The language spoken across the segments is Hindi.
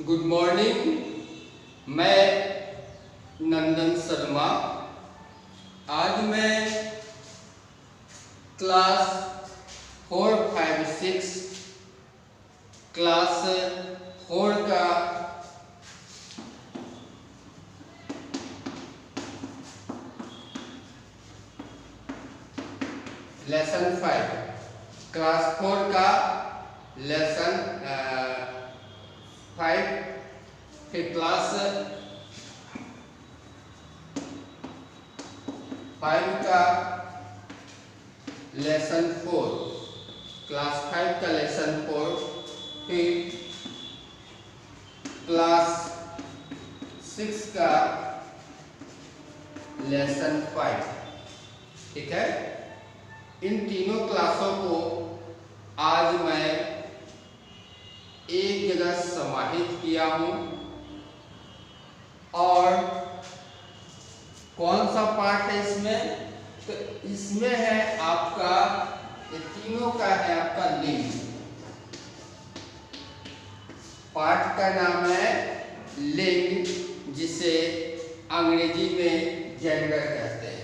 Good morning. मैं नंदन शर्मा। आज मैं क्लास 4, 5, 6 क्लास 4 का लेसन 5 क्लास 4 का लेसन 5 फिर क्लास 5 का लेसन 4 क्लास 5 का लेसन 4 फिर क्लास 6 का लेसन 5। ठीक है, इन तीनों क्लासों को आज मैं एक जगह समाहित किया हूं। और कौन सा पार्ट है इसमें? तो इसमें है आपका, ये तीनों का है आपका लिंग। पार्ट का नाम है लिंग, जिसे अंग्रेजी में जेंडर कहते हैं।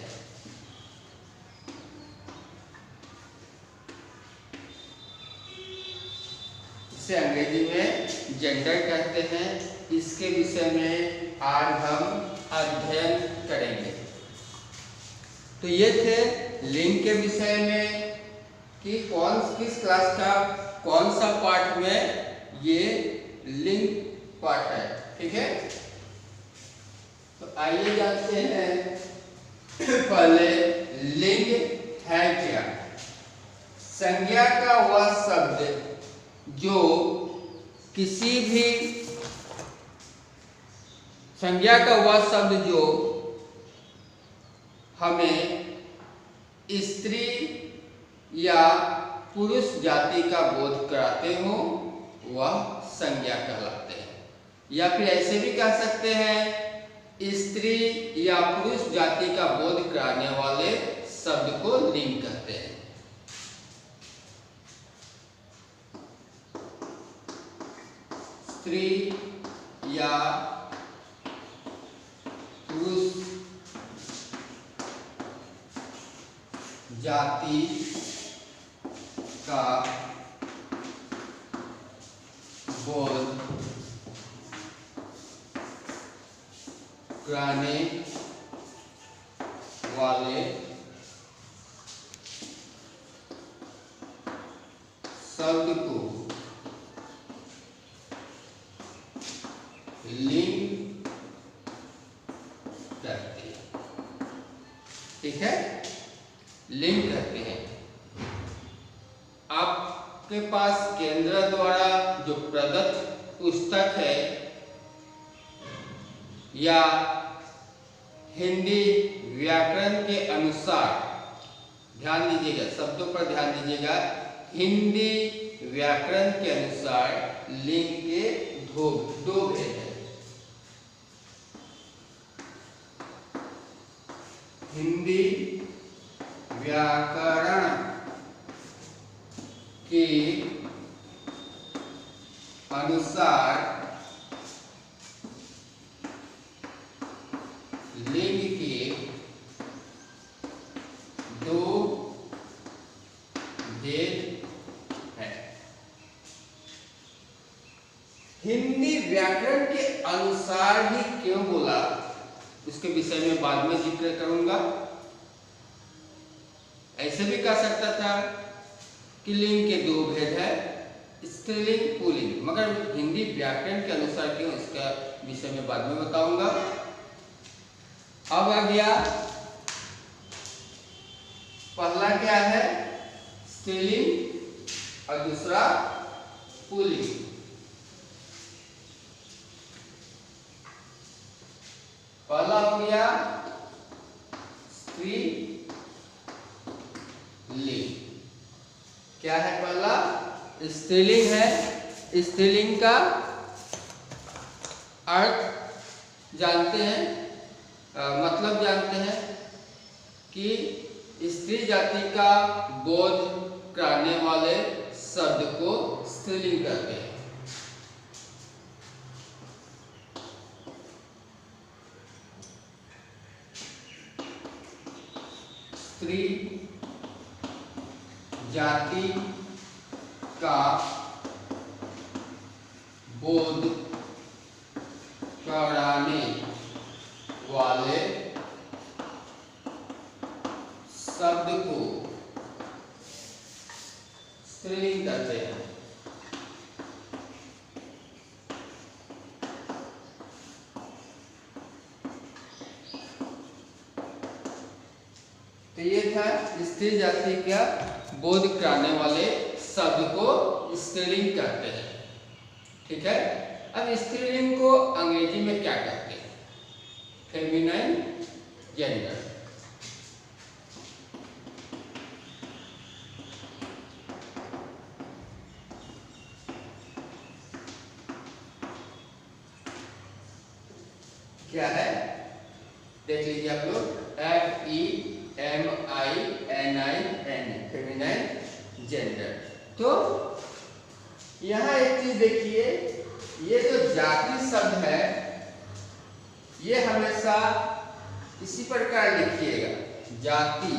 इसे अंग्रेजी में जेंडर कहते हैं। इसके विषय में आज हम अध्ययन करेंगे। तो ये थे लिंग के विषय में कि किस क्लास का कौन सा पार्ट में ये लिंग पार्ट है। ठीक है, तो आइए जानते हैं पहले लिंग है क्या। संज्ञा का वह शब्द जो किसी भी संज्ञा का वह शब्द जो हमें स्त्री या पुरुष जाति का बोध कराते हो वह संज्ञा कहलाते हैं। या फिर ऐसे भी कह सकते हैं, स्त्री या पुरुष जाति का बोध कराने वाले शब्द को लिंग कहते हैं। स्त्री या पुरुष जाति का बोध कराने वाले शब्द को लिंग कहते हैं। ठीक है, लिंग कहते हैं। आपके पास केंद्र द्वारा जो प्रदत्त पुस्तक है या हिंदी व्याकरण के अनुसार, ध्यान दीजिएगा, शब्दों पर ध्यान दीजिएगा। हिंदी व्याकरण के अनुसार लिंग के दो भेद हैं। हिंदी व्याकरण के अनुसार लिंग के दो भेद हैं। हिंदी व्याकरण के अनुसार ही क्यों बोला, इसके विषय में बाद में जिक्र करूंगा। ऐसे भी कह सकता था कि लिंग के दो भेद है, स्त्रीलिंग पुल्लिंग, मगर हिंदी व्याकरण के अनुसार क्यों, इसका विषय में बाद में बताऊंगा। अब आ गया, पहला क्या है? स्त्रीलिंग और दूसरा पुल्लिंग। पहला हो गया स्त्री लिंग। क्या है पहला? स्त्रीलिंग है। स्त्रीलिंग का अर्थ जानते हैं, मतलब जानते हैं कि स्त्री जाति का बोध कराने वाले शब्द को स्त्रीलिंग कहते हैं। स्त्री जाति का बोध कराने वाले शब्द को स्त्रीलिंग कहते हैं। तो ये था स्त्री जाति का बोध कराने वाले शब्द को स्त्रीलिंग कहते हैं। ठीक है, अब स्त्रीलिंग को अंग्रेजी में क्या कहते हैं? Feminine gender. क्या है देख लीजिए आप लोग, FEMININ, फेमिनाइन जेंडर। तो यहाँ एक चीज देखिए, ये जो जाति शब्द है ये हमेशा इसी प्रकार लिखिएगा, जाति।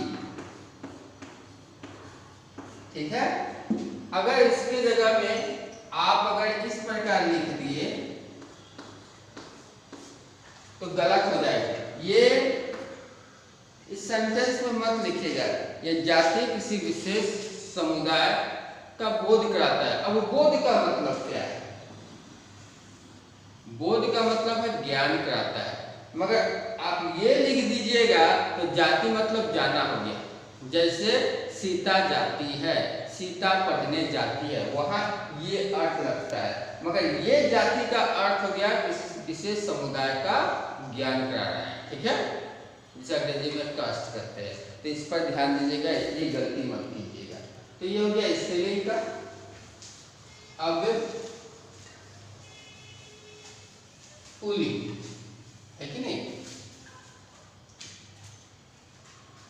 ठीक है, अगर इसकी जगह में आप अगर इस प्रकार लिख दिए तो गलत हो जाएगा। ये इस सेंटेंस में मत लिखिएगा, ये जाति किसी विशेष समुदाय का बोध कराता है। अब बोध का मतलब क्या है? बोध का मतलब है ज्ञान कराता है, मगर आप ये लिख दीजिएगा तो जाति मतलब जाना हो गया। जैसे सीता जाती है, सीता पढ़ने जाती है, वहां ये अर्थ लगता है, मगर ये जाति का अर्थ हो गया किसी विशेष समुदाय का ज्ञान करा रहा है। ठीक है, जिसे अंग्रेजी में कास्ट करते हैं। तो इस पर ध्यान दीजिएगा, ये गलती मत कीजिएगा। तो ये हो गया स्त्रीलिंग का। अब पुल्लिंग है कि नहीं,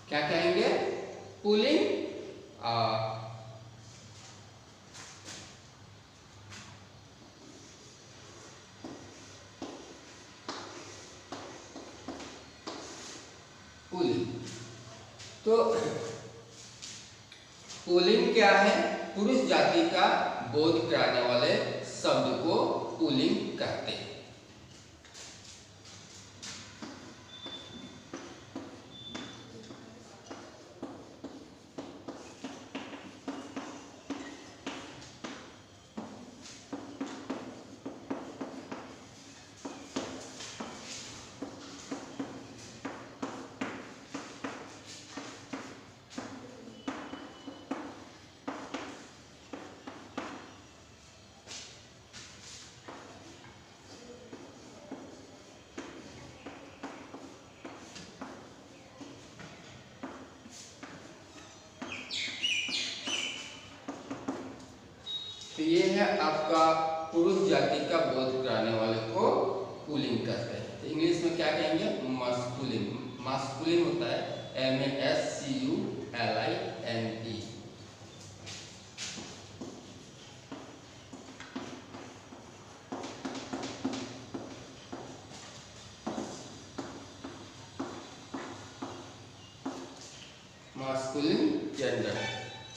क्या कहेंगे? पुल्लिंग। पुल्लिंग। तो पुल्लिंग क्या है? पुरुष जाति का बोध कराने वाले शब्द को पुल्लिंग कहते हैं। तो ये है आपका पुरुष जाति का बोध कराने वाले को पुल्लिंग कहते हैं। तो इंग्लिश में क्या कहेंगे? मास्कुलिन। मास्कुलिन होता है MASCULINE। Masculine gender.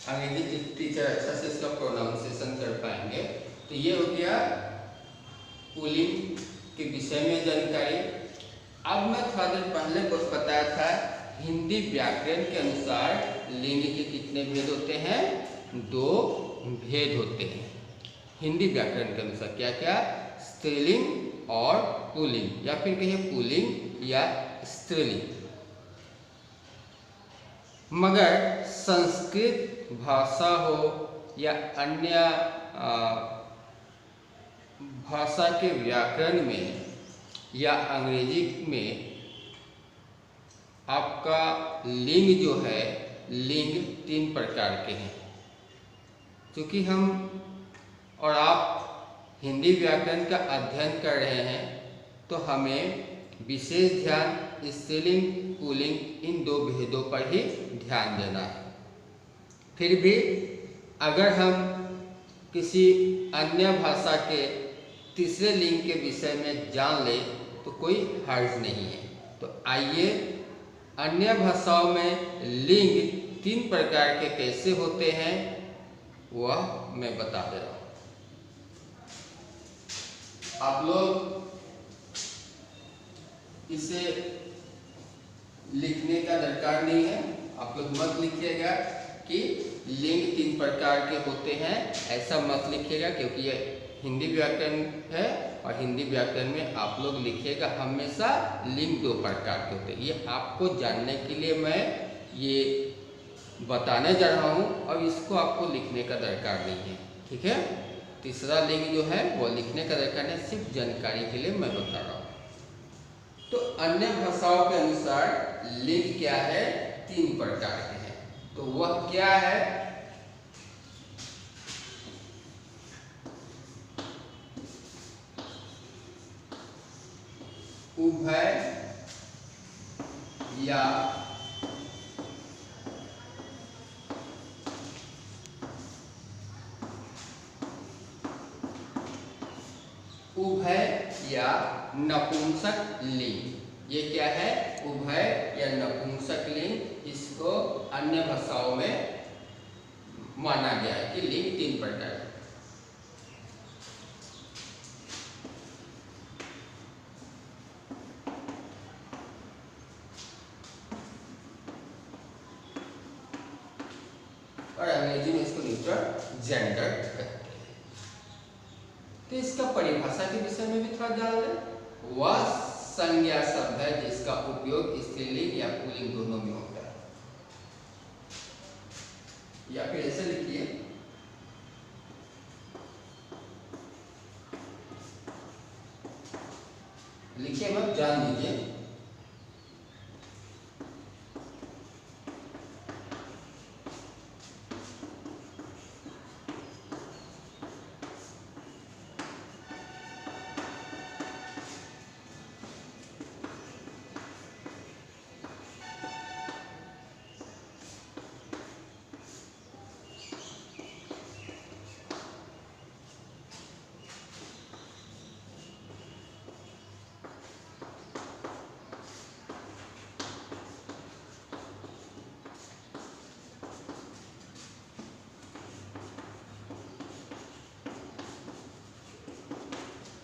अंग्रेजी टीचर अच्छा से इसका प्रोनाउंसिएशन कर पाएंगे। तो ये हो गया पुल्लिंग के विषय में जानकारी। अब मैं थोड़ा देर पहले कुछ बताया था, हिंदी व्याकरण के अनुसार लिंग के कितने भेद होते हैं? 2 भेद होते हैं हिंदी व्याकरण के अनुसार। क्या क्या? स्त्रीलिंग और पुल्लिंग, या फिर कहिए पुल्लिंग या स्त्रीलिंग। मगर संस्कृत भाषा हो या अन्य भाषा के व्याकरण में या अंग्रेजी में आपका लिंग जो है, लिंग 3 प्रकार के हैं। क्योंकि हम और आप हिंदी व्याकरण का अध्ययन कर रहे हैं तो हमें विशेष ध्यान स्त्रीलिंग पुल्लिंग इन 2 भेदों पर ही ध्यान देना है। फिर भी अगर हम किसी अन्य भाषा के तीसरे लिंग के विषय में जान लें तो कोई हर्ज नहीं है। तो आइए अन्य भाषाओं में लिंग 3 प्रकार के कैसे होते हैं वह मैं बता दे रहा हूँ। आप लोग इसे लिखने का दरकार नहीं है, आप लोग मत लिखिएगा कि लिंग 3 प्रकार के होते हैं, ऐसा मत लिखिएगा, क्योंकि ये हिंदी व्याकरण है और हिंदी व्याकरण में आप लोग लिखिएगा हमेशा लिंग 2 प्रकार के होते हैं। ये आपको जानने के लिए मैं ये बताने जा रहा हूँ और इसको आपको लिखने का दरकार नहीं है, ठीक है। तीसरा लिंग जो है वो लिखने का दरकार नहीं, सिर्फ जानकारी के लिए मैं बता रहा हूँ। तो अन्य भाषाओं के अनुसार लिंग क्या है, 3 प्रकार के हैं। तो वह क्या है, उभय या नपुंसक लिंग। ये क्या है, उभय या नपुंसक लिंग। इसको अन्य भाषाओं में माना गया है कि लिंग 3 प्रकार है। और अंग्रेजी में इसको न्यूट्रल जेंडर कहते हैं। तो इसका परिभाषा के विषय में भी थोड़ा जान लें। वह संज्ञा शब्द है जिसका उपयोग स्त्रीलिंग या पुल्लिंग दोनों में होता है। या फिर ऐसे लिखिए, लिखिए मत, जान लीजिए।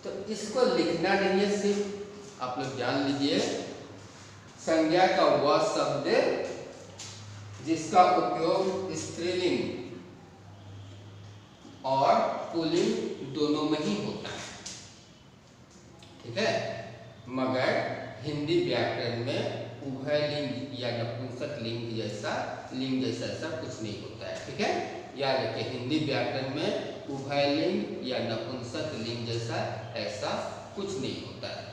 तो इसको लिखना नहीं है, सिर्फ आप लोग जान लीजिए। संज्ञा का वह शब्द जिसका उपयोग स्त्रीलिंग और पुल्लिंग दोनों में ही होता है, ठीक है। मगर हिंदी व्याकरण में उभय लिंग या नपुंसक लिंग जैसा ऐसा कुछ नहीं होता है, ठीक है। याद रखिए, हिंदी व्याकरण में उभय लिंग या नपुंसक लिंग जैसा ऐसा कुछ नहीं होता है,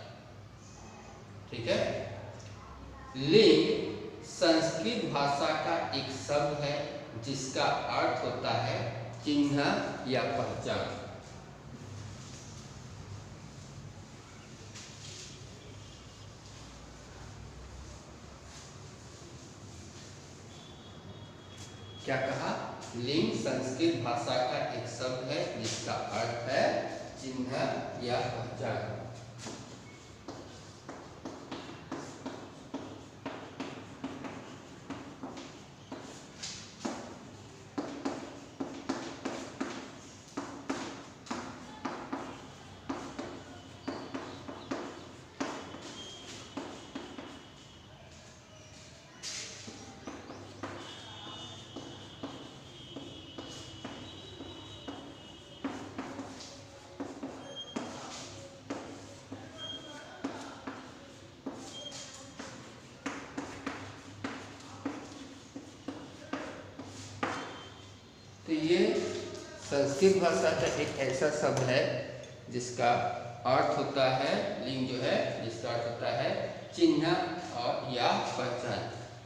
ठीक है। लिंग संस्कृत भाषा का एक शब्द है जिसका अर्थ होता है चिन्ह या पहचान। क्या कहा, लिंग संस्कृत भाषा का एक शब्द है जिसका अर्थ है चिन्ह या पहचान। तो ये संस्कृत भाषा का एक ऐसा शब्द है जिसका अर्थ होता है, लिंग जो है जिसका अर्थ होता है चिन्ह और या पहचान।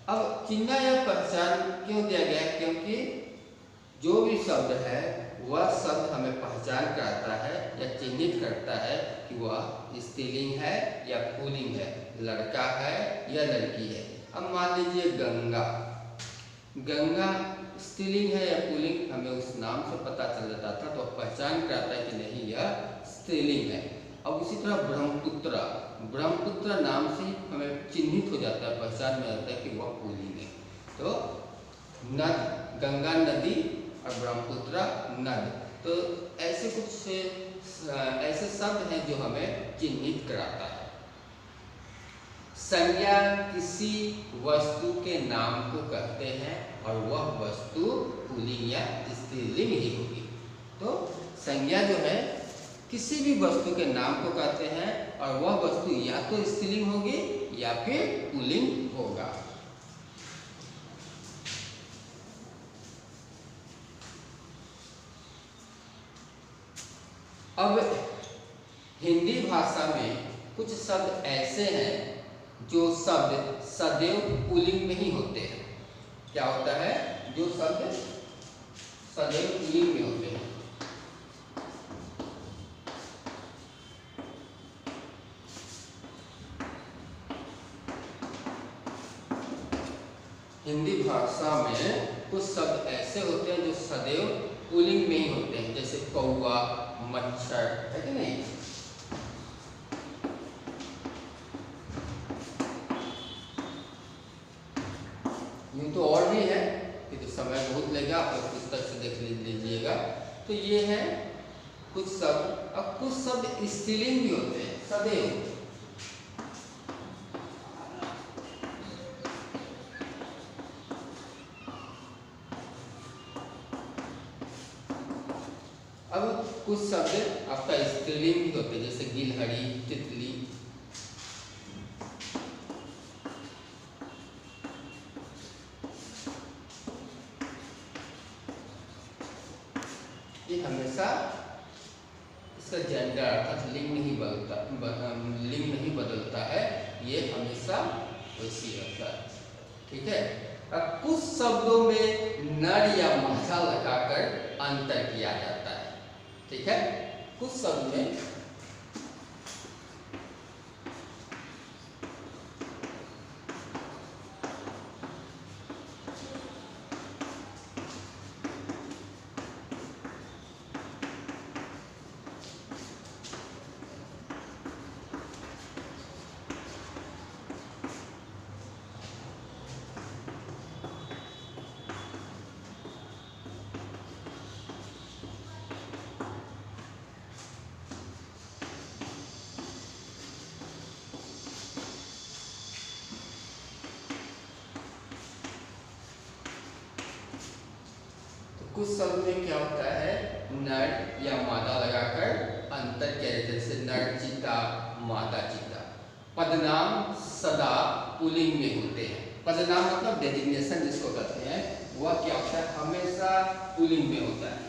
अब चिन्ह या पहचान क्यों दिया गया है, क्योंकि जो भी शब्द है वह शब्द हमें पहचान कराता है या चिन्हित करता है कि वह स्त्रीलिंग है या पुल्लिंग है, लड़का है या लड़की है। अब मान लीजिए गंगा, गंगा स्त्रीलिंग है या पुल्लिंग हमें उस नाम से पता चल जाता था, तो पहचान कराता है कि नहीं यह स्त्रीलिंग है। अब उसी तरह ब्रह्मपुत्र, ब्रह्मपुत्र नाम से ही हमें चिन्हित हो जाता है, पहचान में आता है कि वह पुल्लिंग है। तो नद, गंगा नदी और ब्रह्मपुत्र नद, तो ऐसे कुछ ऐसे शब्द हैं जो हमें चिन्हित कराता है। संज्ञा किसी वस्तु के नाम को कहते हैं और वह वस्तु पुल्लिंग या स्त्रीलिंग ही होगी। तो संज्ञा जो है किसी भी वस्तु के नाम को कहते हैं और वह वस्तु या तो स्त्रीलिंग होगी या फिर पुल्लिंग होगा। अब हिंदी भाषा में कुछ शब्द ऐसे हैं जो शब्द सदैव पुल्लिंग में ही होते हैं। क्या होता है? जो शब्द सदैव पुल्लिंग में होते हैं। हिंदी भाषा में कुछ शब्द ऐसे होते हैं जो सदैव पुल्लिंग में ही होते हैं, जैसे कौवा, मच्छर, है कि नहीं? यूँ तो और भी है, कि तो समय बहुत लगेगा, आप लोग पुस्तक से देख लीजिएगा। तो ये है कुछ शब्द। अब कुछ शब्द स्त्रीलिंग भी होते हैं, सदैव। अब कुछ शब्द आपका स्त्रीलिंग भी होते हैं, जैसे गिलहरी, तितली। ये हमेशा इसका जेंडर अर्थात लिंग नहीं बदलता है, ये हमेशा वैसी रहता है। ठीक है। अब कुछ शब्दों में नर या मादा लगाकर अंतर किया जाता है। ठीक है। कुछ शब्द में कुछ शब्द में क्या होता है, नर या मादा लगाकर अंतर किया जाता है, जैसे नर चीता, मादा चीता। पदनाम सदा पुल्लिंग में होते हैं। पदनाम मतलब डेजिग्नेशन जिसको कहते हैं, वह क्या होता है, हमेशा पुल्लिंग में होता है।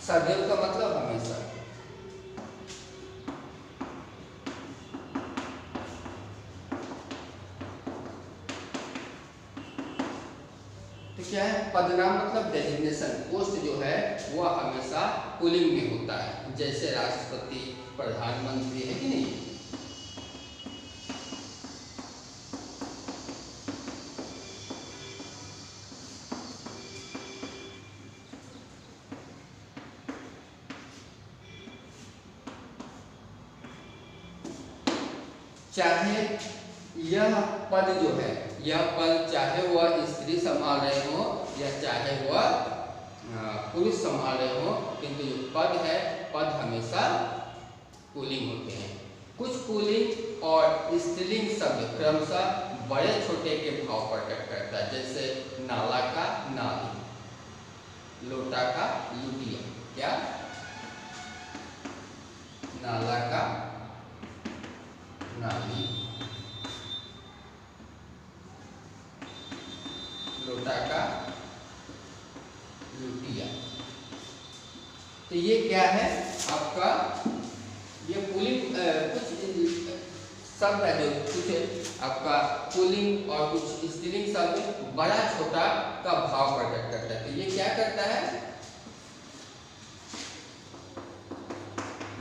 सदैव का मतलब हमेशा। तो क्या है, पदनाम मतलब डेजिग्नेशन, पोस्ट जो है वह हमेशा पुल्लिंग में होता है, जैसे राष्ट्रपति, प्रधानमंत्री, है कि नहीं? चाहे यह पद जो है, यह पद चाहे वह स्त्री संभाल रहे हो या चाहे वह पुरुष संभाल रहे हो, किंतु जो पद है, पद हमेशा पुल्लिंग होते हैं। कुछ पुल्लिंग और स्त्रीलिंग शब्द क्रमशः बड़े छोटे के भाव प्रकट करता है, जैसे नाला का नाली, लोटा का लुटिया। क्या? नाला का नाली, लोटा का लुटिया। तो ये क्या है आपका, ये पुल्लिंग कुछ शब्द है जो कुछ आपका पुल्लिंग और कुछ स्त्रीलिंग शब्द बड़ा छोटा का भाव प्रकट करता है। तो ये क्या करता है,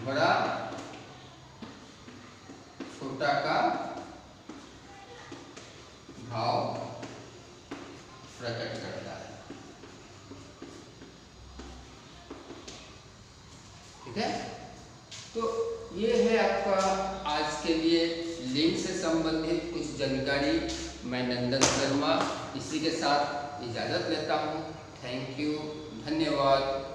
बड़ा छोटा का भाव प्रकट करता है। ठीक है, तो ये है आपका आज के लिए लिंक से संबंधित कुछ जानकारी। मैं नंदन शर्मा इसी के साथ इजाज़त लेता हूँ। थैंक यू, धन्यवाद।